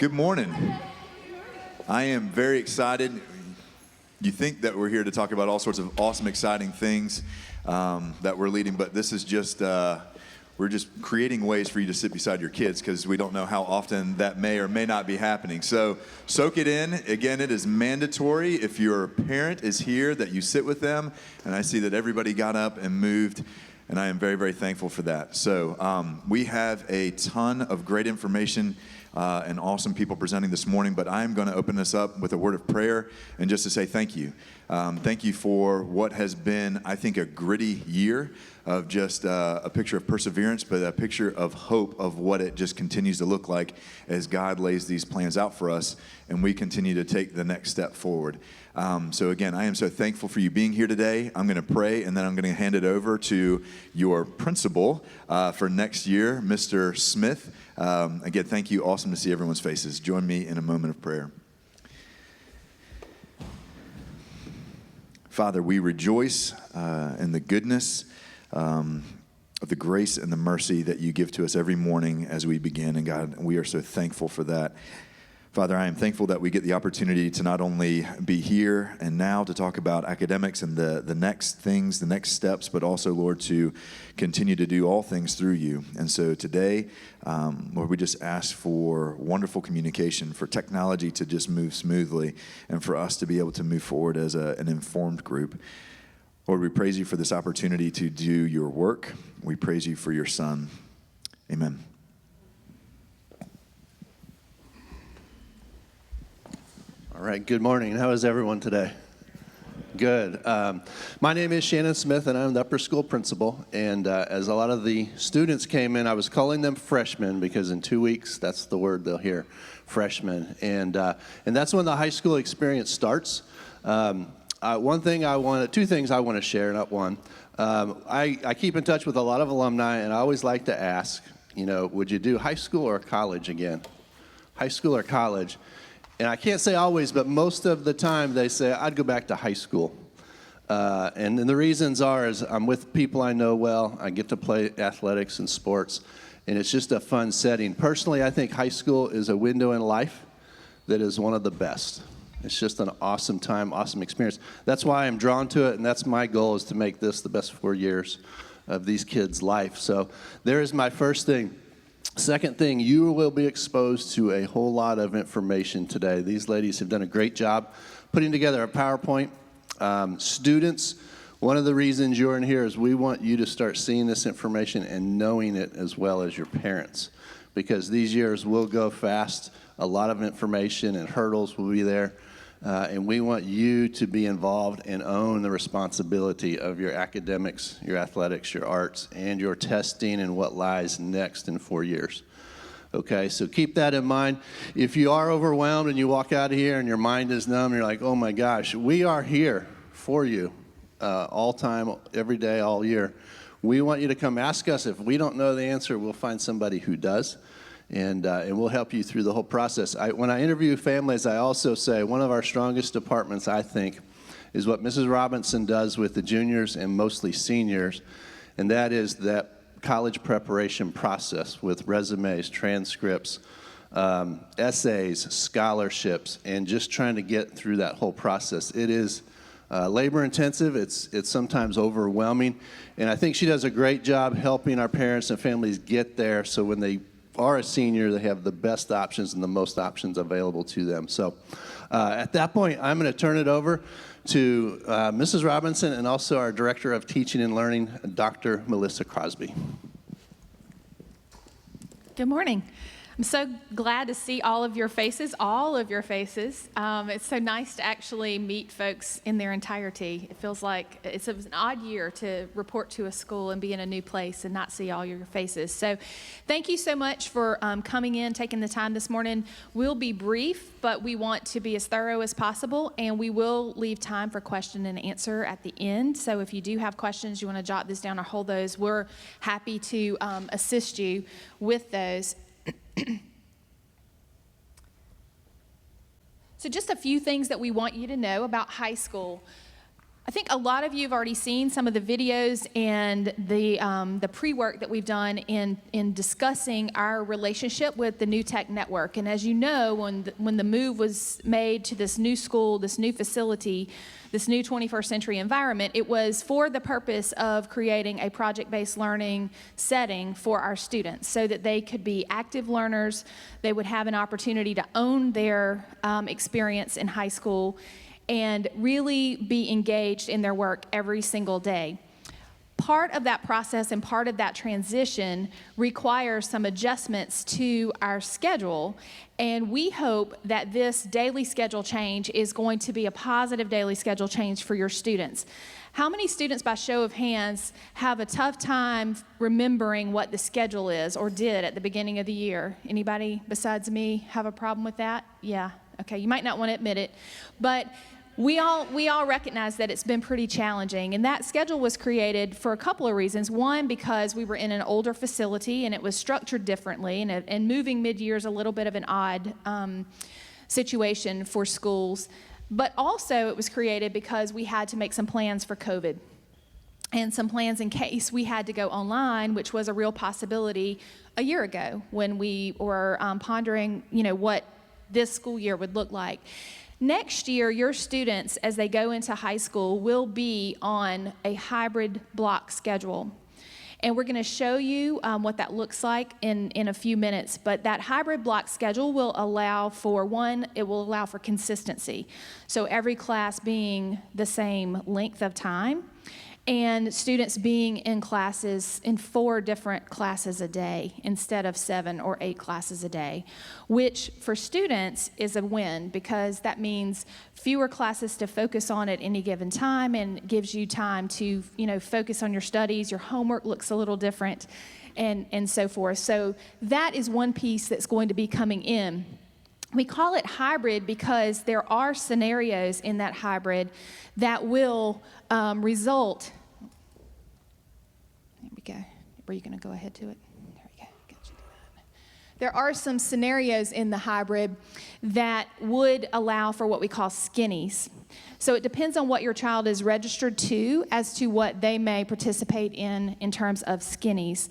Good morning. I am very excited. You think that we're here to talk about all sorts of awesome, exciting things that we're leading, but this is just, we're just creating ways for you to sit beside your kids because we don't know how often that may or may not be happening. So soak it in. Again, it is mandatory if your parent is here that you sit with them, and I see that everybody got up and moved, and I am very, very thankful for that. So we have a ton of great information and awesome people presenting this morning, but I'm going to open this up with a word of prayer and just to say thank you. Thank you for what has been, I think, a gritty year of just a picture of perseverance, but a picture of hope of what it just continues to look like as God lays these plans out for us and we continue to take the next step forward. So again, I am so thankful for you being here today. I'm going to pray, and then I'm going to hand it over to your principal for next year, Mr. Smith. Again, thank you. Awesome to see everyone's faces. Join me in a moment of prayer. Father, we rejoice in the goodness of the grace and the mercy that you give to us every morning as we begin. And God, we are so thankful for that. Father, I am thankful that we get the opportunity to not only be here and now to talk about academics and the next things, the next steps, but also, Lord, to continue to do all things through you. And so today, Lord, we just ask for wonderful communication, for technology to just move smoothly, and for us to be able to move forward as an informed group. Lord, we praise you for this opportunity to do your work. We praise you for your Son. Amen. All right, good morning. How is everyone today? Good. My name is Shannon Smith, and I'm the upper school principal. And as a lot of the students came in, I was calling them freshmen because in 2 weeks, that's the word they'll hear, freshmen. And that's when the high school experience starts. Two things I want to share, not one. I keep in touch with a lot of alumni, and I always like to ask, would you do high school or college again? High school or college? And I can't say always, but most of the time they say, I'd go back to high school. And the reasons is I'm with people I know well. I get to play athletics and sports, and it's just a fun setting. Personally, I think high school is a window in life that is one of the best. It's just an awesome time, awesome experience. That's why I'm drawn to it, and that's my goal is to make this the best 4 years of these kids' life. So there is my first thing. Second thing, you will be exposed to a whole lot of information today. These ladies have done a great job putting together a PowerPoint. Students, one of the reasons you're in here is we want you to start seeing this information and knowing it as well as your parents, because these years will go fast. A lot of information and hurdles will be there. And we want you to be involved and own the responsibility of your academics, your athletics, your arts, and your testing and what lies next in 4 years. Okay, so keep that in mind. If you are overwhelmed and you walk out of here and your mind is numb, you're like, oh my gosh, we are here for you all time, every day, all year. We want you to come ask us. If we don't know the answer, we'll find somebody who does. And we'll help you through the whole process. When I interview families, I also say one of our strongest departments, I think, is what Mrs. Robinson does with the juniors and mostly seniors, and that is that college preparation process with resumes, transcripts, essays, scholarships, and just trying to get through that whole process. It is labor intensive. It's sometimes overwhelming, and I think she does a great job helping our parents and families get there so when they are a senior, they have the best options and the most options available to them. So at that point, I'm going to turn it over to Mrs. Robinson and also our Director of Teaching and Learning, Dr. Melissa Crosby. Good morning. I'm so glad to see all of your faces. It's so nice to actually meet folks in their entirety. It feels like it's an odd year to report to a school and be in a new place and not see all your faces. So thank you so much for coming in, taking the time this morning. We'll be brief, but we want to be as thorough as possible, and we will leave time for question and answer at the end. So if you do have questions, you want to jot this down or hold those, we're happy to assist you with those. So just a few things that we want you to know about high school. I think a lot of you have already seen some of the videos and the pre-work that we've done in discussing our relationship with the New Tech Network. And as you know, when the move was made to this new school, this new facility, this new 21st century environment, it was for the purpose of creating a project-based learning setting for our students so that they could be active learners, they would have an opportunity to own their experience in high school, and really be engaged in their work every single day. Part of that process and part of that transition requires some adjustments to our schedule, and we hope that this daily schedule change is going to be a positive daily schedule change for your students. How many students, by show of hands, have a tough time remembering what the schedule is or did at the beginning of the year? Anybody besides me have a problem with that? Yeah. Okay, you might not want to admit it, but we all recognize that it's been pretty challenging, and that schedule was created for a couple of reasons. One, because we were in an older facility and it was structured differently, and moving mid-year is a little bit of an odd situation for schools. But also it was created because we had to make some plans for COVID, and some plans in case we had to go online, which was a real possibility a year ago when we were pondering, what this school year would look like. Next year, your students, as they go into high school, will be on a hybrid block schedule. And we're going to show you what that looks like in a few minutes. But that hybrid block schedule will allow for, it will allow for consistency. So every class being the same length of time, and students being in classes, in 4 different classes a day instead of 7 or 8 classes a day, which for students is a win because that means fewer classes to focus on at any given time and gives you time to, focus on your studies. Your homework looks a little different and so forth. So that is one piece that's going to be coming in. We call it hybrid because there are scenarios in that hybrid that will result. There we go. Were you going to go ahead to it? There we go. Got you do that. There are some scenarios in the hybrid that would allow for what we call skinnies. So it depends on what your child is registered to as to what they may participate in terms of skinnies.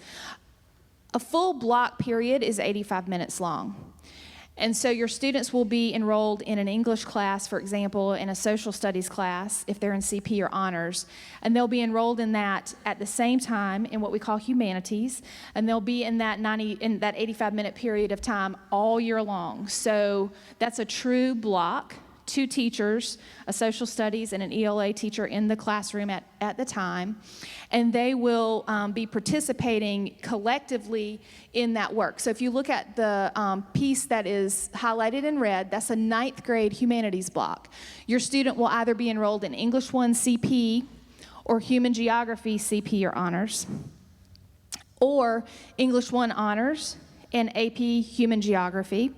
A full block period is 85 minutes long. And so your students will be enrolled in an English class, for example, in a social studies class, if they're in CP or honors, and they'll be enrolled in that at the same time in what we call Humanities, and they'll be in that 85-minute period of time all year long. So that's a true block. 2 teachers, a social studies and an ELA teacher in the classroom at the time, and they will be participating collectively in that work. So if you look at the piece that is highlighted in red, that's a 9th grade humanities block. Your student will either be enrolled in English 1 CP or Human Geography CP or honors, or English 1 honors and AP Human Geography,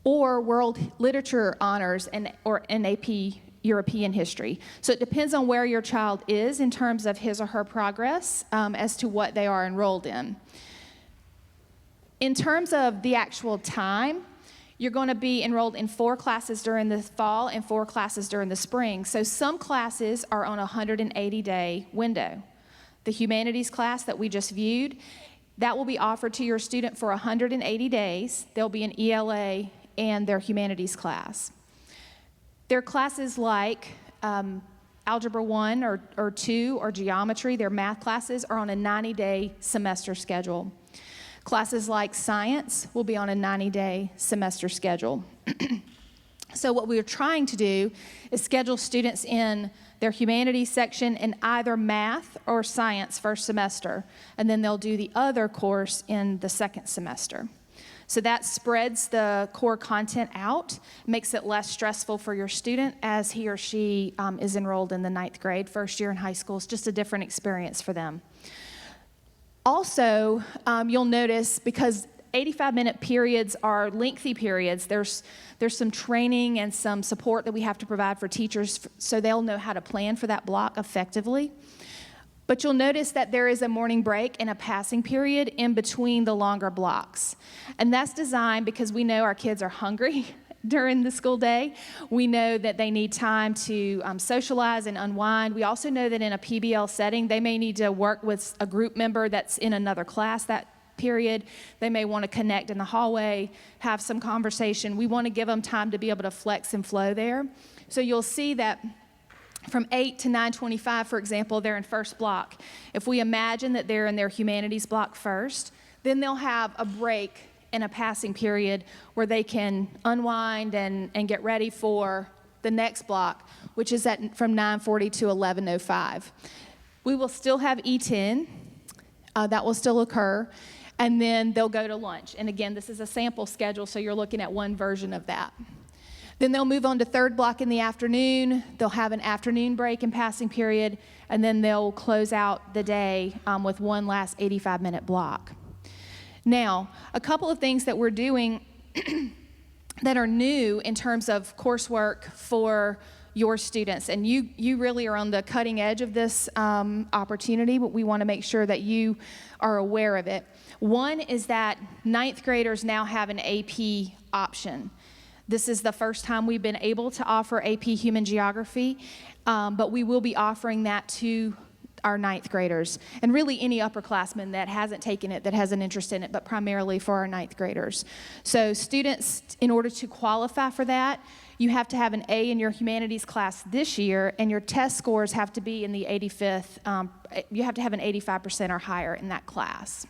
or World Literature Honors or an AP European History. So it depends on where your child is in terms of his or her progress as to what they are enrolled in. In terms of the actual time, you're going to be enrolled in 4 classes during the fall and 4 classes during the spring. So some classes are on a 180-day window. The humanities class that we just viewed, that will be offered to your student for 180 days. There'll be an ELA and their humanities class. Their classes like Algebra 1 or 2 or geometry, their math classes are on a 90-day semester schedule. Classes like science will be on a 90-day semester schedule. So what we're trying to do is schedule students in their humanities section in either math or science first semester, and then they'll do the other course in the second semester. So that spreads the core content out, makes it less stressful for your student as he or she is enrolled in the 9th grade, first year in high school. It's just a different experience for them. Also, you'll notice because 85-minute periods are lengthy periods, there's some training and some support that we have to provide for teachers so they'll know how to plan for that block effectively. But you'll notice that there is a morning break and a passing period in between the longer blocks. And that's designed because we know our kids are hungry during the school day. We know that they need time to socialize and unwind. We also know that in a PBL setting, they may need to work with a group member that's in another class that period. They may want to connect in the hallway, have some conversation. We want to give them time to be able to flex and flow there. So you'll see that from 8 to 9:25, for example, they're in first block. If we imagine that they're in their humanities block first, then they'll have a break in a passing period where they can unwind and get ready for the next block, which is from 9:40 to 11:05. We will still have E10. That will still occur. And then they'll go to lunch. And again, this is a sample schedule, so you're looking at one version of that. Then they'll move on to third block in the afternoon. They'll have an afternoon break and passing period, and then they'll close out the day with one last 85-minute block. Now, a couple of things that we're doing that are new in terms of coursework for your students, and you really are on the cutting edge of this opportunity, but we want to make sure that you are aware of it. One is that ninth graders now have an AP option. This is the first time we've been able to offer AP Human Geography, but we will be offering that to our ninth graders, and really any upperclassman that hasn't taken it, that has an interest in it, but primarily for our ninth graders. So students, in order to qualify for that, you have to have an A in your humanities class this year, and your test scores have to be in the 85th, you have to have an 85% or higher in that class.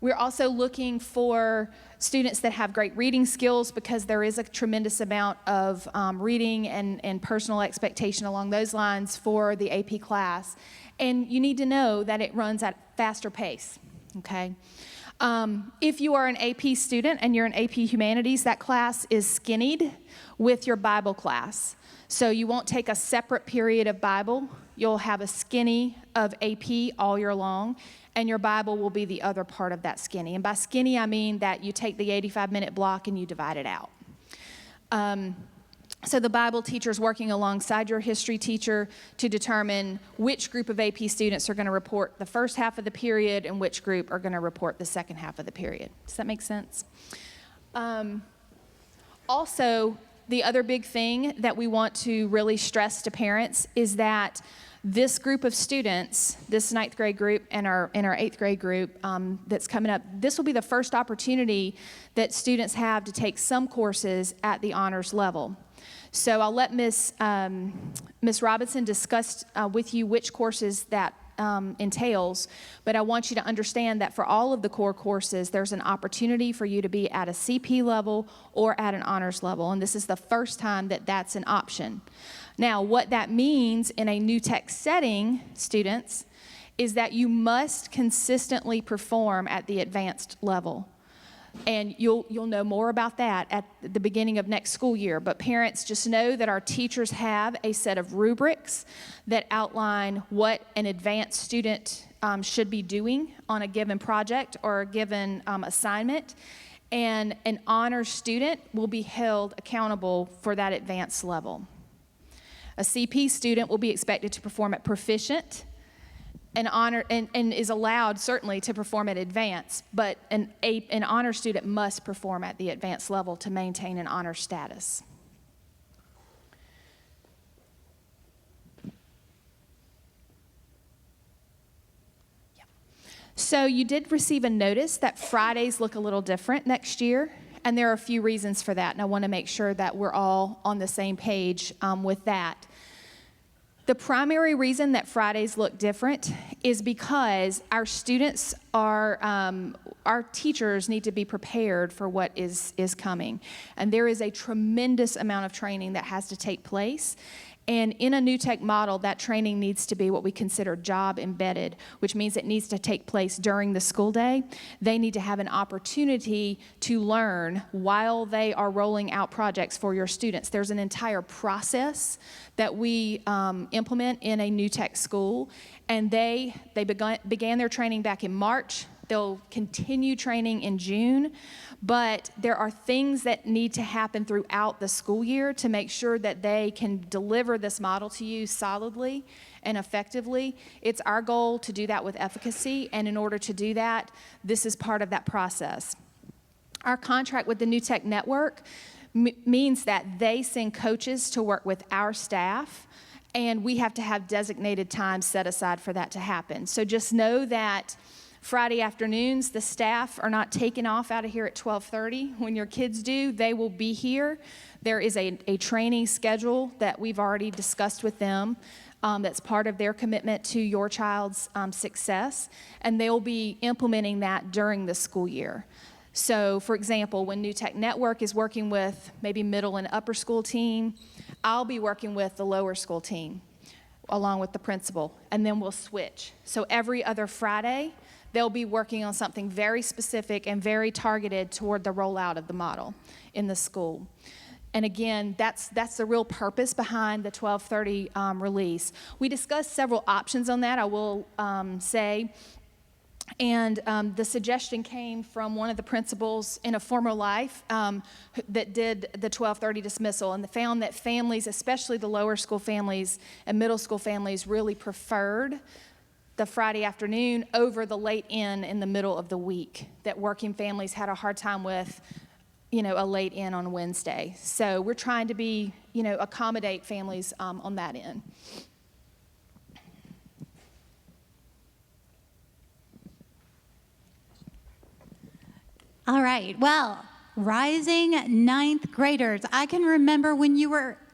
We're also looking for students that have great reading skills, because there is a tremendous amount of reading and personal expectation along those lines for the AP class. And you need to know that it runs at a faster pace, okay? If you are an AP student and you're an AP Humanities, that class is skinnied with your Bible class. So you won't take a separate period of Bible. You'll have a skinny of AP all year long, and your Bible will be the other part of that skinny. And by skinny, I mean that you take the 85-minute block and you divide it out. So the Bible teacher is working alongside your history teacher to determine which group of AP students are going to report the first half of the period and which group are going to report the second half of the period. Does that make sense? Also, the other big thing that we want to really stress to parents is that this group of students, this ninth grade group and our eighth grade group that's coming up, this will be the first opportunity that students have to take some courses at the honors level. So I'll let Ms. Robinson discuss with you which courses that entails, but I want you to understand that for all of the core courses, there's an opportunity for you to be at a CP level or at an honors level, and this is the first time that that's an option. Now, what that means in a new tech setting, students, is that you must consistently perform at the advanced level. And you'll know more about that at the beginning of next school year. But parents, just know that our teachers have a set of rubrics that outline what an advanced student should be doing on a given project or a given assignment. And an honors student will be held accountable for that advanced level. A CP student will be expected to perform at proficient, and is allowed certainly to perform at advanced, but an honor student must perform at the advanced level to maintain an honor status. Yeah. So you did receive a notice that Fridays look a little different next year, and there are a few reasons for that, and I want to make sure that we're all on the same page with that. The primary reason that Fridays look different is because our students our teachers need to be prepared for what is coming. And there is a tremendous amount of training that has to take place. And in a new tech model, that training needs to be what we consider job embedded, which means it needs to take place during the school day. They need to have an opportunity to learn while they are rolling out projects for your students. There's an entire process that we implement in a new tech school, and they began their training back in March. They'll continue training in June, but there are things that need to happen throughout the school year to make sure that they can deliver this model to you solidly and effectively. It's our goal to do that with efficacy, and in order to do that, this is part of that process. Our contract with the New Tech Network means that they send coaches to work with our staff, and we have to have designated time set aside for that to happen. So just know that Friday afternoons, the staff are not taking off out of here at 12:30. When your kids do, they will be here. There is a training schedule that we've already discussed with them that's part of their commitment to your child's success, and they'll be implementing that during the school year. So, for example, when New Tech Network is working with maybe middle and upper school team, I'll be working with the lower school team along with the principal, and then we'll switch. So every other Friday, they'll be working on something very specific and very targeted toward the rollout of the model in the school. And again, that's the real purpose behind the 12:30 release. We discussed several options on that, I will say. And the suggestion came from one of the principals in a former life that did the 12:30 dismissal, and found that families, especially the lower school families and middle school families, really preferred the Friday afternoon over the late in the middle of the week, that working families had a hard time with, a late in on Wednesday. So we're trying to be, accommodate families on that end. All right, well, rising ninth graders. I can remember when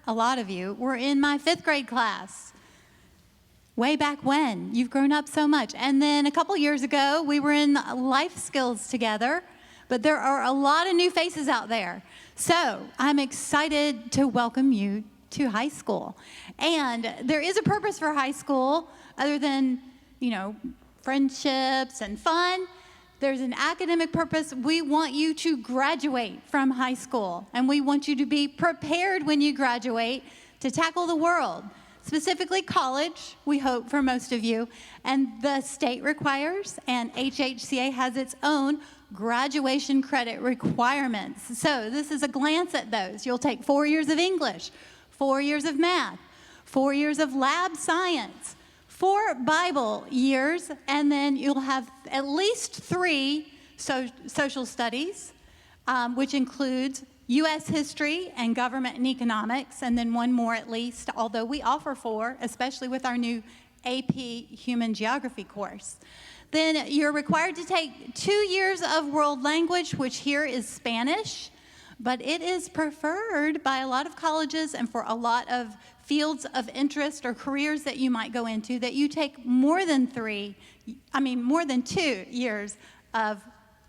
a lot of you were in my 5th grade class. Way back when. You've grown up so much. And then a couple years ago, we were in life skills together, but there are a lot of new faces out there. So I'm excited to welcome you to high school. And there is a purpose for high school other than, friendships and fun. There's an academic purpose. We want you to graduate from high school, and we want you to be prepared when you graduate to tackle the world, specifically college, we hope for most of you. And the state requires, and HHCA has its own graduation credit requirements. So this is a glance at those. You'll take 4 years of English, 4 years of math, 4 years of lab science, 4 Bible years, and then you'll have at least 3 social studies, which includes U.S. history and government and economics, and then 1 more at least, although we offer 4, especially with our new AP Human Geography course. Then you're required to take 2 years of world language, which here is Spanish, but it is preferred by a lot of colleges and for a lot of fields of interest or careers that you might go into, that you take more than 2 years of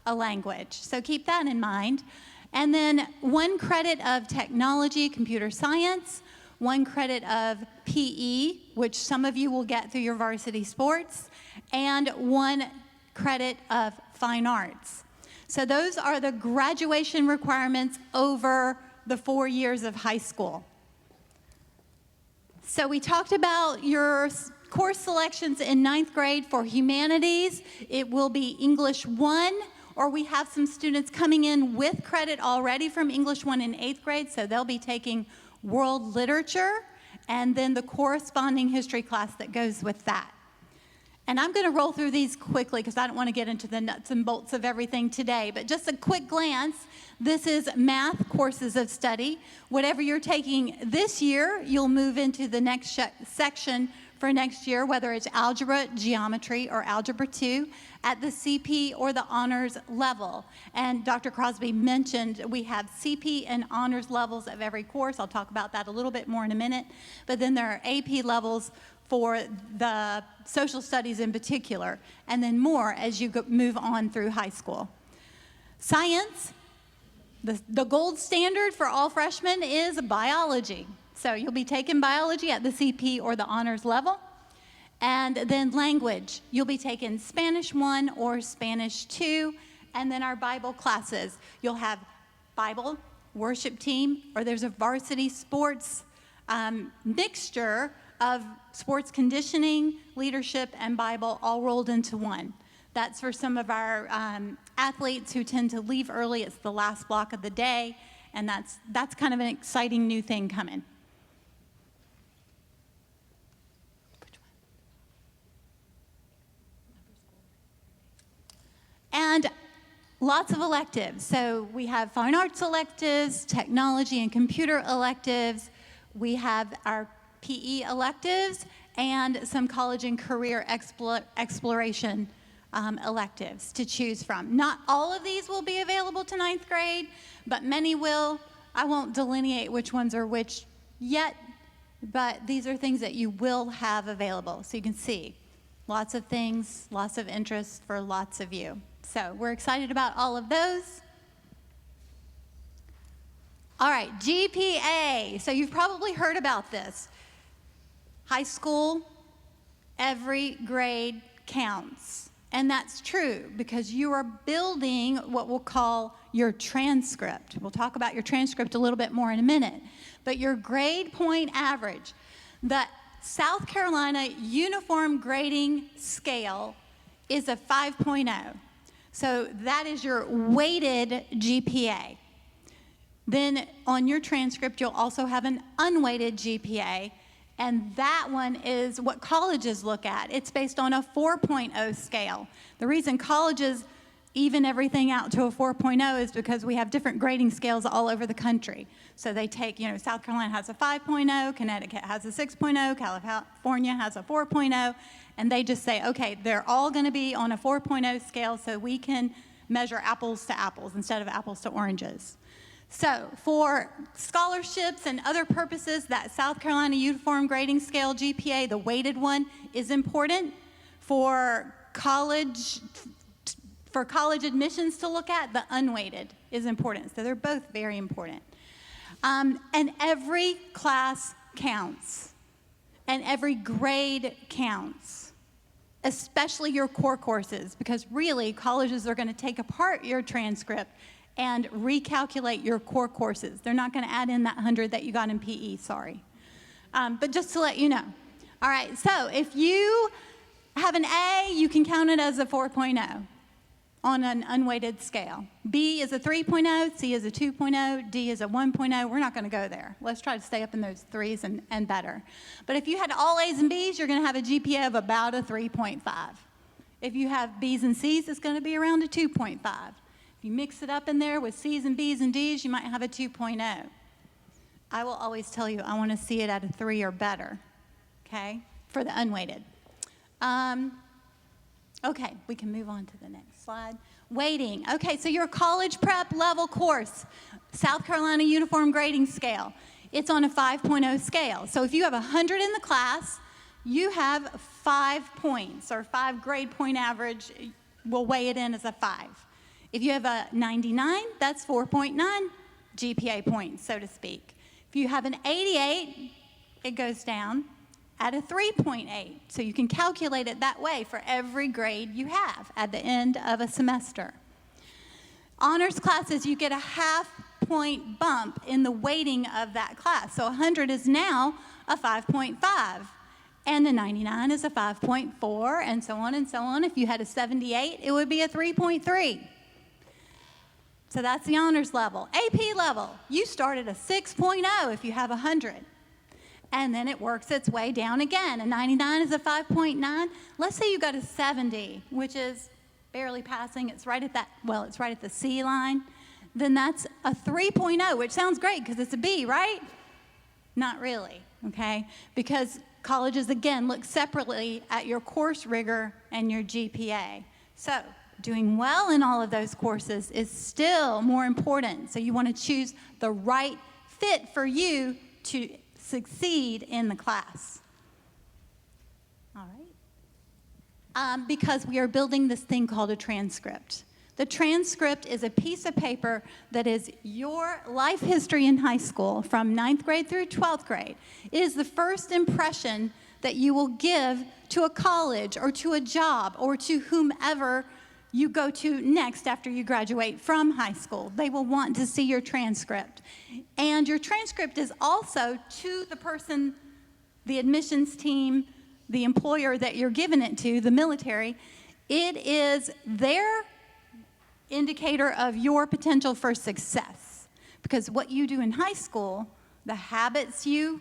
a language. So keep that in mind. And then 1 credit of technology, computer science, 1 credit of PE, which some of you will get through your varsity sports, and 1 credit of fine arts. So those are the graduation requirements over the 4 years of high school. So we talked about your course selections in 9th grade for humanities. It will be English 1, or we have some students coming in with credit already from English 1 in 8th grade, so they'll be taking world literature and then the corresponding history class that goes with that. And I'm going to roll through these quickly because I don't want to get into the nuts and bolts of everything today, but just a quick glance. This is math courses of study. Whatever you're taking this year, you'll move into the next section for next year, whether it's algebra, geometry, or algebra 2 at the CP or the honors level. And Dr. Crosby mentioned we have CP and honors levels of every course. I'll talk about that a little bit more in a minute. But then there are AP levels for the social studies in particular, and then more as you move on through high school. Science, the gold standard for all freshmen is biology. So you'll be taking biology at the CP or the honors level. And then language, you'll be taking Spanish 1 or Spanish 2, and then our Bible classes. You'll have Bible, worship team, or there's a varsity sports mixture of sports conditioning, leadership, and Bible all rolled into one. That's for some of our athletes who tend to leave early. It's the last block of the day, and that's kind of an exciting new thing coming. And lots of electives. So we have fine arts electives, technology and computer electives. We have our PE electives and some college and career exploration electives to choose from. Not all of these will be available to ninth grade, but many will. I won't delineate which ones are which yet, but these are things that you will have available. So you can see lots of things, lots of interest for lots of you. So we're excited about all of those. All right, GPA. So you've probably heard about this. High school, every grade counts. And that's true because you are building what we'll call your transcript. We'll talk about your transcript a little bit more in a minute. But your grade point average, the South Carolina Uniform Grading Scale is a 5.0. So that is your weighted GPA. Then on your transcript, you'll also have an unweighted GPA, and that one is what colleges look at. It's based on a 4.0 scale. The reason colleges even everything out to a 4.0 is because we have different grading scales all over the country. So they take, South Carolina has a 5.0, Connecticut has a 6.0, California has a 4.0, and they just say, okay, they're all going to be on a 4.0 scale so we can measure apples to apples instead of apples to oranges. So for scholarships and other purposes, that South Carolina Uniform Grading Scale GPA, the weighted one, is important. For college admissions to look at, the unweighted is important. So they're both very important. And every class counts. And every grade counts, especially your core courses, because really colleges are going to take apart your transcript and recalculate your core courses. They're not going to add in that 100 that you got in PE, sorry. But just to let you know. All right, so if you have an A, you can count it as a 4.0 on an unweighted scale. B is a 3.0, C is a 2.0, D is a 1.0. We're not going to go there. Let's try to stay up in those threes and better. But if you had all A's and B's, you're going to have a GPA of about a 3.5. If you have B's and C's, it's going to be around a 2.5. If you mix it up in there with C's and B's and D's, you might have a 2.0. I will always tell you, I want to see it at a 3 or better, okay, for the unweighted. Okay, we can move on to the next slide. Weighting. Okay, so your college prep level course, South Carolina Uniform Grading Scale, it's on a 5.0 scale. So if you have 100 in the class, you have 5 points, or 5 grade point average, we'll weigh it in as a 5. If you have a 99, that's 4.9 GPA points, so to speak. If you have an 88, it goes down at a 3.8. So you can calculate it that way for every grade you have at the end of a semester. Honors classes, you get a half-point bump in the weighting of that class. So 100 is now a 5.5. And a 99 is a 5.4, and so on and so on. If you had a 78, it would be a 3.3. So that's the honors level. AP level, you start at a 6.0 if you have 100. And then it works its way down again. A 99 is a 5.9. Let's say you got a 70, which is barely passing. It's right at that, well, it's right at the C line. Then that's a 3.0, which sounds great because it's a B, right? Not really, okay? Because colleges, again, look separately at your course rigor and your GPA. So doing well in all of those courses is still more important. So you want to choose the right fit for you to succeed in the class. All right. Because we are building this thing called a transcript. The transcript is a piece of paper that is your life history in high school from 9th grade through 12th grade. It is the first impression that you will give to a college or to a job or to whomever you go to next after you graduate from high school. They will want to see your transcript. And your transcript is also to the person, the admissions team, the employer that you're giving it to, the military. It is their indicator of your potential for success. Because what you do in high school, the habits you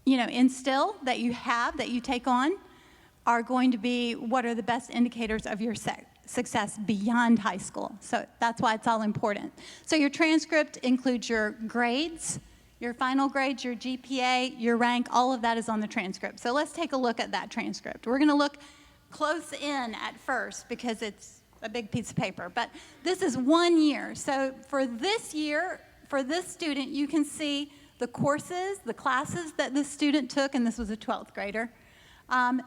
instill, that you have, that you take on, are going to be what are the best indicators of your success beyond high school. So that's why it's all important. So your transcript includes your grades, your final grades, your GPA, your rank, all of that is on the transcript. So let's take a look at that transcript. We're going to look close in at first because it's a big piece of paper, but this is 1 year. So for this year, for this student, you can see the courses, the classes that this student took, and this was a 12th grader.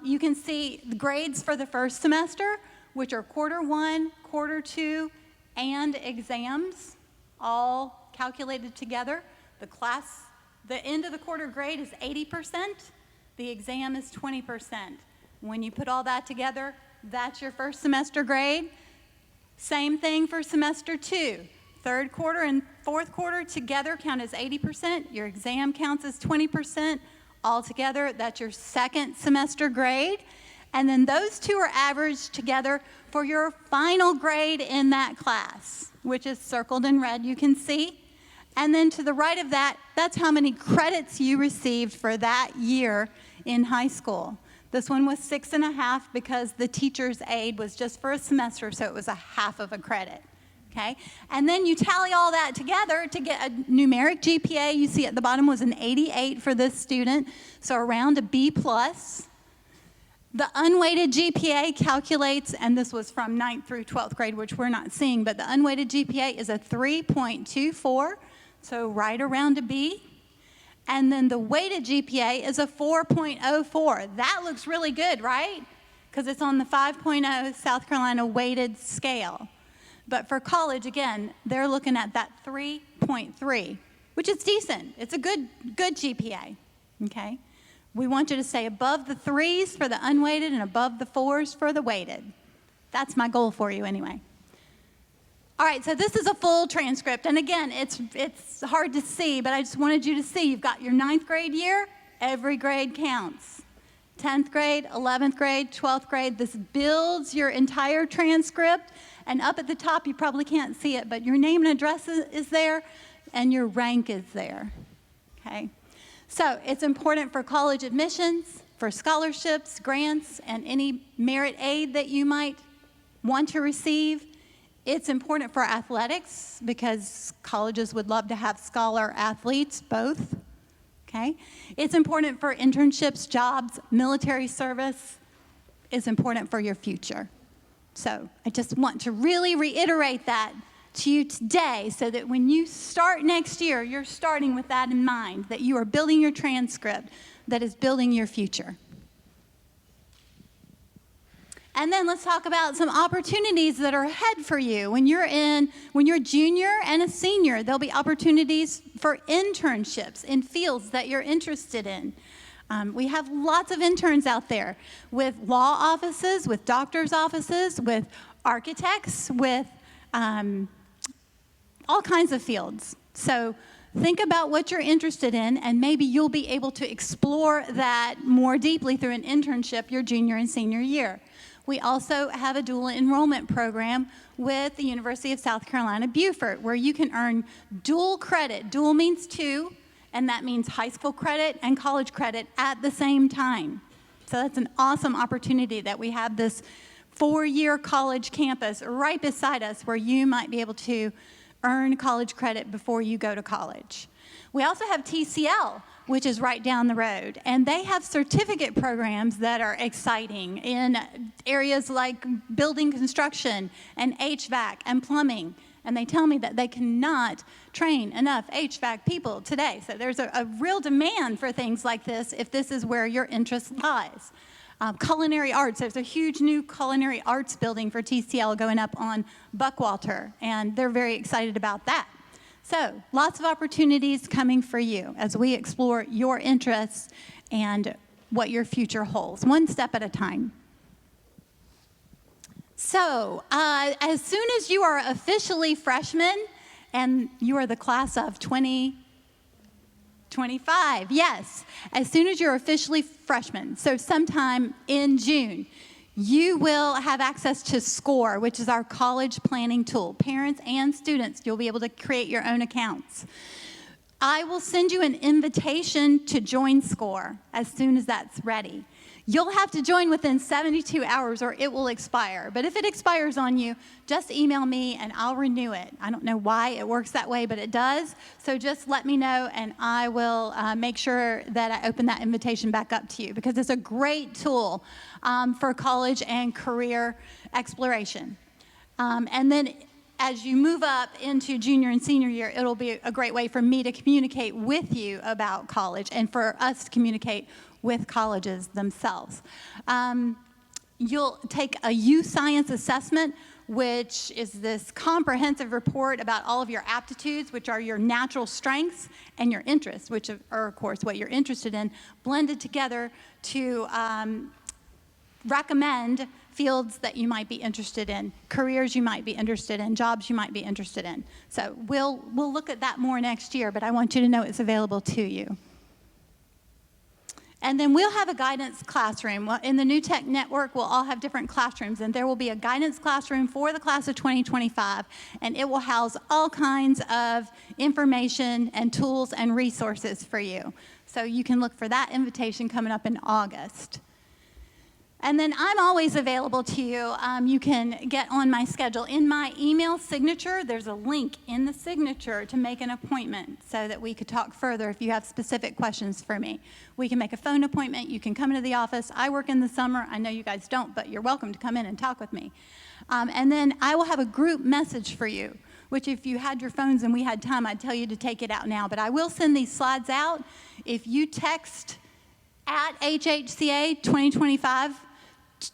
You can see the grades for the first semester, which are quarter 1, quarter 2, and exams, all calculated together. The end of the quarter grade is 80%. The exam is 20%. When you put all that together, that's your first semester grade. Same thing for semester 2. Third quarter and fourth quarter together count as 80%. Your exam counts as 20%. Altogether, that's your second semester grade. And then those two are averaged together for your final grade in that class, which is circled in red, you can see. And then to the right of that, that's how many credits you received for that year in high school. This one was 6.5 because the teacher's aide was just for a semester, so it was a half of a credit. Okay? And then you tally all that together to get a numeric GPA. You see at the bottom was an 88 for this student, so around a B+. The unweighted GPA calculates, and this was from 9th through 12th grade, which we're not seeing, but the unweighted GPA is a 3.24, so right around a B. And then the weighted GPA is a 4.04. That looks really good, right? Because it's on the 5.0 South Carolina weighted scale. But for college, again, they're looking at that 3.3, which is decent. It's a good GPA, okay? We want you to stay above the 3s for the unweighted and above the 4s for the weighted. That's my goal for you anyway. All right, so this is a full transcript. And again, it's hard to see, but I just wanted you to see you've got your 9th grade year. Every grade counts. 10th grade, 11th grade, 12th grade. This builds your entire transcript. And up at the top, you probably can't see it, but your name and address is there, and your rank is there, okay? So it's important for college admissions, for scholarships, grants, and any merit aid that you might want to receive. It's important for athletics because colleges would love to have scholar athletes, both, okay? It's important for internships, jobs, military service. It's important for your future. So I just want to really reiterate that to you today so that when you start next year, you're starting with that in mind, that you are building your transcript that is building your future. And then let's talk about some opportunities that are ahead for you. When you're a junior and a senior, there'll be opportunities for internships in fields that you're interested in. We have lots of interns out there with law offices, with doctors' offices, with architects, with all kinds of fields. So think about what you're interested in, and maybe you'll be able to explore that more deeply through an internship your junior and senior year. We also have a dual enrollment program with the University of South Carolina, Beaufort, where you can earn dual credit. Dual means 2. And that means high school credit and college credit at the same time. So that's an awesome opportunity that we have this 4-year college campus right beside us where you might be able to earn college credit before you go to college. We also have TCL, which is right down the road. And they have certificate programs that are exciting in areas like building construction and HVAC and plumbing. And they tell me that they cannot train enough HVAC people today. So there's a real demand for things like this if this is where your interest lies. Culinary arts, there's a huge new culinary arts building for TCL going up on Buckwalter, and they're very excited about that. So lots of opportunities coming for you as we explore your interests and what your future holds, one step at a time. So, as soon as you are officially freshmen, and you are the class of 2025, yes, as soon as you're officially freshmen, so sometime in June, you will have access to SCORE, which is our college planning tool. Parents and students, you'll be able to create your own accounts. I will send you an invitation to join SCORE as soon as that's ready. You'll have to join within 72 hours or it will expire. But if it expires on you, just email me and I'll renew it. I don't know why it works that way, but it does. So just let me know and I will make sure that I open that invitation back up to you, because it's a great tool for college and career exploration. And then as you move up into junior and senior year, it'll be a great way for me to communicate with you about college and for us to communicate with colleges themselves. You'll take a youth science assessment, which is this comprehensive report about all of your aptitudes, which are your natural strengths, and your interests, which are, of course, what you're interested in, blended together to recommend fields that you might be interested in, careers you might be interested in, jobs you might be interested in. So we'll look at that more next year, but I want you to know it's available to you. And then we'll have a guidance classroom. Well, in the New Tech Network, we'll all have different classrooms, and there will be a guidance classroom for the class of 2025, and it will house all kinds of information and tools and resources for you. So you can look for that invitation coming up in August. And then I'm always available to you. You can get on my schedule. In my email signature, there's a link in the signature to make an appointment so that we could talk further if you have specific questions for me. We can make a phone appointment. You can come into the office. I work in the summer. I know you guys don't, but you're welcome to come in and talk with me. And then I will have a group message for you, which if you had your phones and we had time, I'd tell you to take it out now. But I will send these slides out. If you text at HHCA 2025,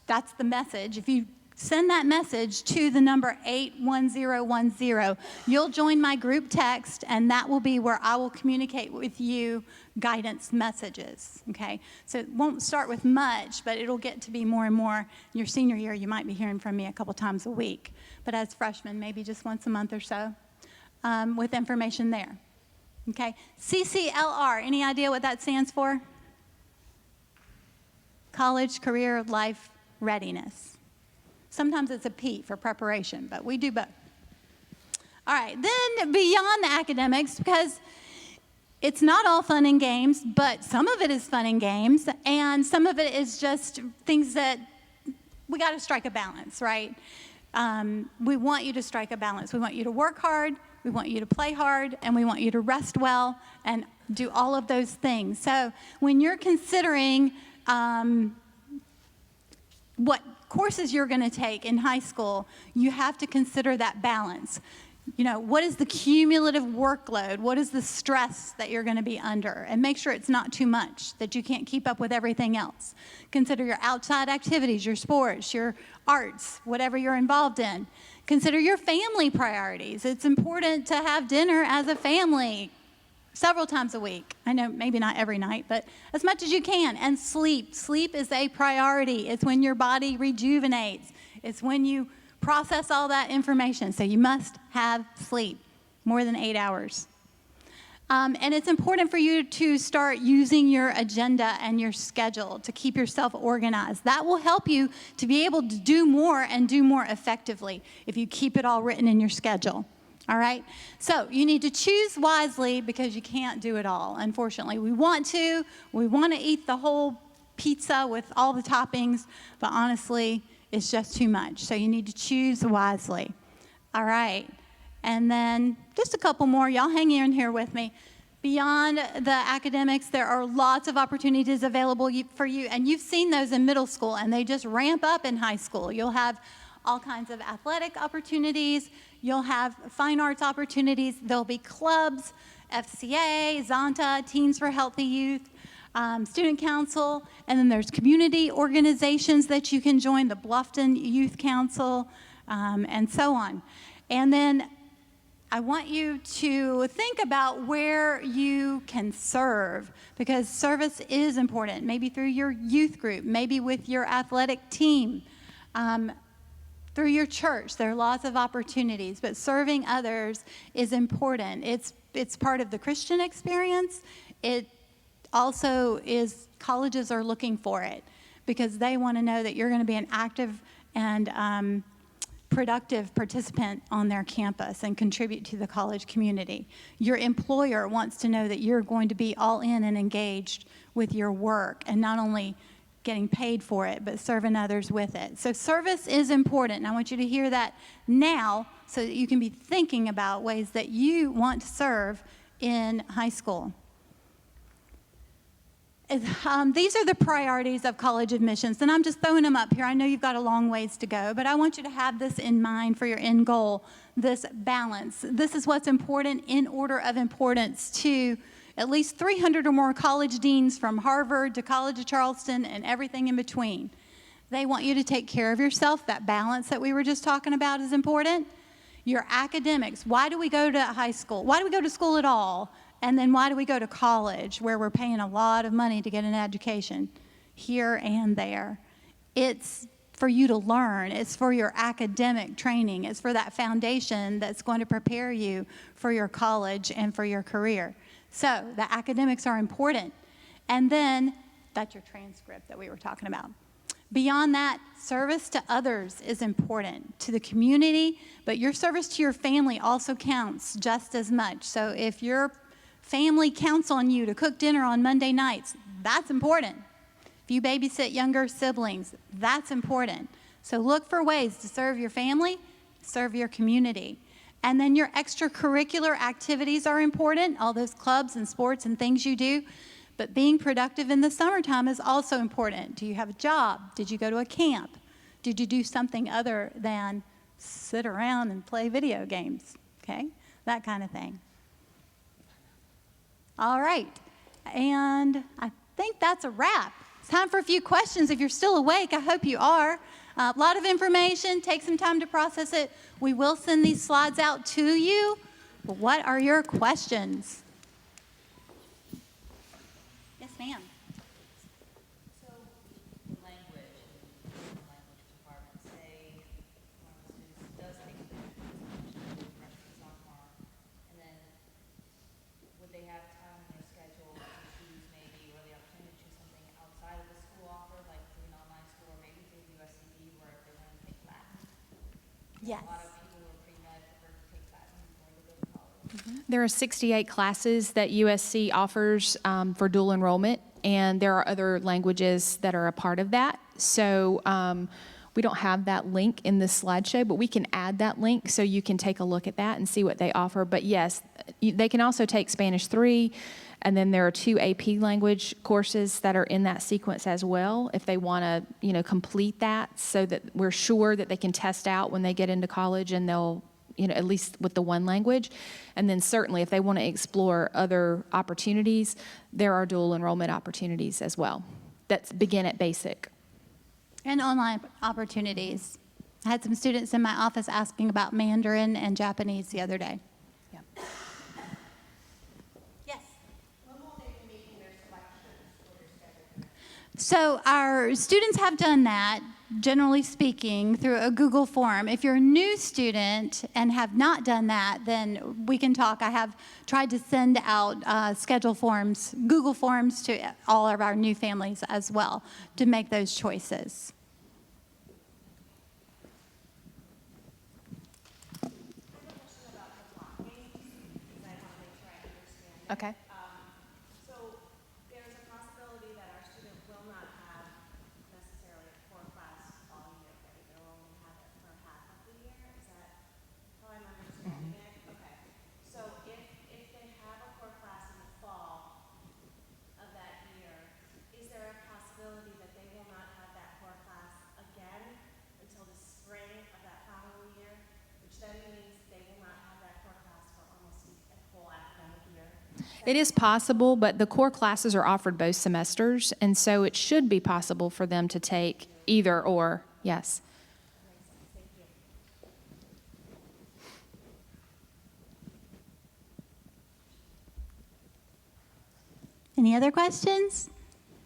that's the message. If you send that message to the number 81010, you'll join my group text, and that will be where I will communicate with you guidance messages, okay? So it won't start with much, but it'll get to be more and more. Your senior year, you might be hearing from me a couple times a week. But as freshmen, maybe just once a month or so with information there, okay? CCLR, any idea what that stands for? College, career, life, readiness. Sometimes it's a P for preparation, but we do both. All right, then beyond the academics, because it's not all fun and games, but some of it is fun and games, and some of it is just things that we got to strike a balance, right? We want you to strike a balance. We want you to work hard, we want you to play hard, and we want you to rest well and do all of those things. So when you're considering what courses you're going to take in high school, you have to consider that balance. You know, what is the cumulative workload? What is the stress that you're going to be under? And make sure it's not too much, that you can't keep up with everything else. Consider your outside activities, your sports, your arts, whatever you're involved in. Consider your family priorities. It's important to have dinner as a family several times a week. I know maybe not every night, but as much as you can. And sleep. Sleep is a priority. It's when your body rejuvenates. It's when you process all that information. So you must have sleep, more than 8 hours. And it's important for you to start using your agenda and your schedule to keep yourself organized. That will help you to be able to do more and do more effectively if you keep it all written in your schedule. All right? So you need to choose wisely because you can't do it all. Unfortunately, we want to eat the whole pizza with all the toppings, but honestly, it's just too much. So you need to choose wisely. All right? And then just a couple more. Y'all hang in here with me. Beyond the academics, there are lots of opportunities available for you, and you've seen those in middle school, and they just ramp up in high school. You'll have all kinds of athletic opportunities. You'll have fine arts opportunities. There'll be clubs, FCA, Zonta, Teens for Healthy Youth, Student Council, and then there's community organizations that you can join, the Bluffton Youth Council, and so on. And then I want you to think about where you can serve, because service is important, maybe through your youth group, maybe with your athletic team, through your church. There are lots of opportunities, but serving others is important. It's part of the Christian experience. It also is, colleges are looking for it because they want to know that you're going to be an active and productive participant on their campus and contribute to the college community. Your employer wants to know that you're going to be all in and engaged with your work and not only getting paid for it, but serving others with it. So service is important, and I want you to hear that now so that you can be thinking about ways that you want to serve in high school. These are the priorities of college admissions, and I'm just throwing them up here. I know you've got a long ways to go, but I want you to have this in mind for your end goal, this balance. This is what's important in order of importance to at least 300 or more college deans from Harvard to College of Charleston and everything in between. They want you to take care of yourself. That balance that we were just talking about is important. Your academics. Why do we go to high school? Why do we go to school at all? And then why do we go to college where we're paying a lot of money to get an education here and there? It's for you to learn. It's for your academic training. It's for that foundation that's going to prepare you for your college and for your career. So the academics are important. And then that's your transcript that we were talking about. Beyond that, service to others is important, to the community, but your service to your family also counts just as much. So if your family counts on you to cook dinner on Monday nights, that's important. If you babysit younger siblings, that's important. So look for ways to serve your family, serve your community. And then your extracurricular activities are important, all those clubs and sports and things you do. But being productive in the summertime is also important. Do you have a job? Did you go to a camp? Did you do something other than sit around and play video games? Okay, that kind of thing. All right, and I think that's a wrap. It's time for a few questions. If you're still awake, I hope you are. A lot of information. Take some time to process it. We will send these slides out to you. But what are your questions? Yes, ma'am. So, language department, say one of the students does take a freshman, sophomore, and then would they have time in their schedule to choose maybe, or the opportunity to choose something outside of the school offer, like through an online school, or maybe through USCB, where if they want to take Latin? Yes. A lot of people who are pre-med prefer to take Latin before they go to college. There are 68 classes that USC offers for dual enrollment, and there are other languages that are a part of that. So we don't have that link in this slideshow, but we can add that link so you can take a look at that and see what they offer. But yes, they can also take Spanish 3, and then there are 2 AP language courses that are in that sequence as well if they want to, complete that so that we're sure that they can test out when they get into college and they'll, at least with the one language. And then certainly if they want to explore other opportunities, there are dual enrollment opportunities as well that begin at basic. And online opportunities. I had some students in my office asking about Mandarin and Japanese the other day. Yeah. Yes. When will they be making their selections for your schedule? So our students have done that, generally speaking, through a Google form. If you're a new student and have not done that, then we can talk. I have tried to send out schedule forms, Google forms to all of our new families as well to make those choices. Okay. So there's a possibility that our student will not have necessarily a core class all year, right? They'll only have it for half of the year. Is that how I'm understanding it? Okay. So if they have a core class in the fall of that year, is there a possibility that they will not have that core class again until the spring of that following year, which then means they will not have that core class for almost a whole academic year? It is possible, but the core classes are offered both semesters, and so it should be possible for them to take either or, yes. Any other questions?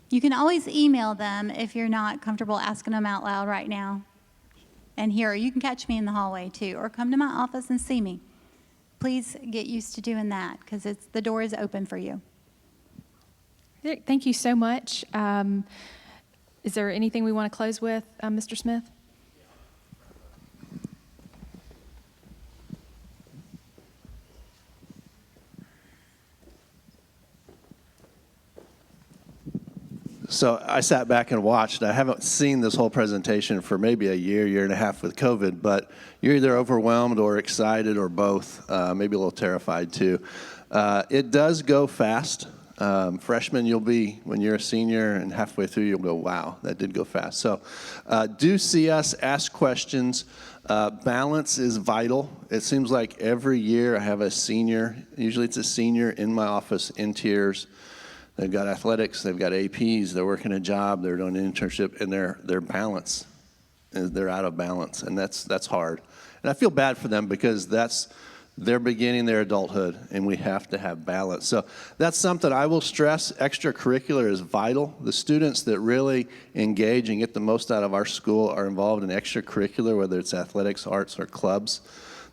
You can always email them if you're not comfortable asking them out loud right now. And here, you can catch me in the hallway too, or come to my office and see me. Please get used to doing that because the door is open for you. Thank you so much. Is there anything we want to close with, Mr. Smith? So I sat back and watched. I haven't seen this whole presentation for maybe a year and a half with COVID, but you're either overwhelmed or excited or both, maybe a little terrified too. It does go fast. Freshman, you'll be, when you're a senior and halfway through, you'll go, wow, that did go fast. So do see us, ask questions. Balance is vital. It seems like every year I have a senior, usually it's a senior in my office in tears. They've got athletics, they've got APs, they're working a job, they're doing an internship, and their balance, they're out of balance, and that's hard. And I feel bad for them because they're beginning their adulthood, and we have to have balance. So that's something I will stress. Extracurricular is vital. The students that really engage and get the most out of our school are involved in extracurricular, whether it's athletics, arts, or clubs.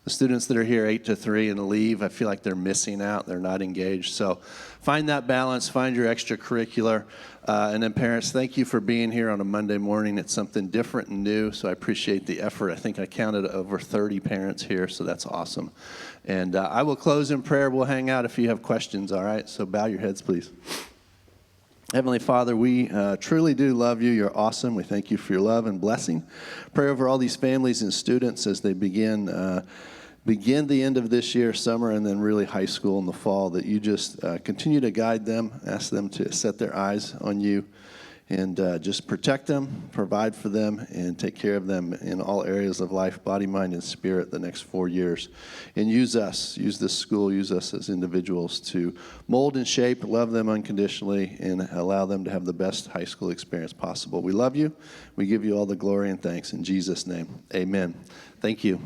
The students that are here 8 to 3 and leave, I feel like they're missing out. They're not engaged. So find that balance. Find your extracurricular. And then parents, thank you for being here on a Monday morning. It's something different and new, so I appreciate the effort. I think I counted over 30 parents here, so that's awesome. And I will close in prayer. We'll hang out if you have questions, all right? So bow your heads, please. Heavenly Father, we truly do love you. You're awesome. We thank you for your love and blessing. Pray over all these families and students as they begin the end of this year, summer, and then really high school in the fall, that you just continue to guide them, ask them to set their eyes on you, and just protect them, provide for them, and take care of them in all areas of life, body, mind, and spirit the next 4 years. And use us, use this school, use us as individuals to mold and shape, love them unconditionally, and allow them to have the best high school experience possible. We love you. We give you all the glory and thanks. In Jesus' name, amen. Thank you.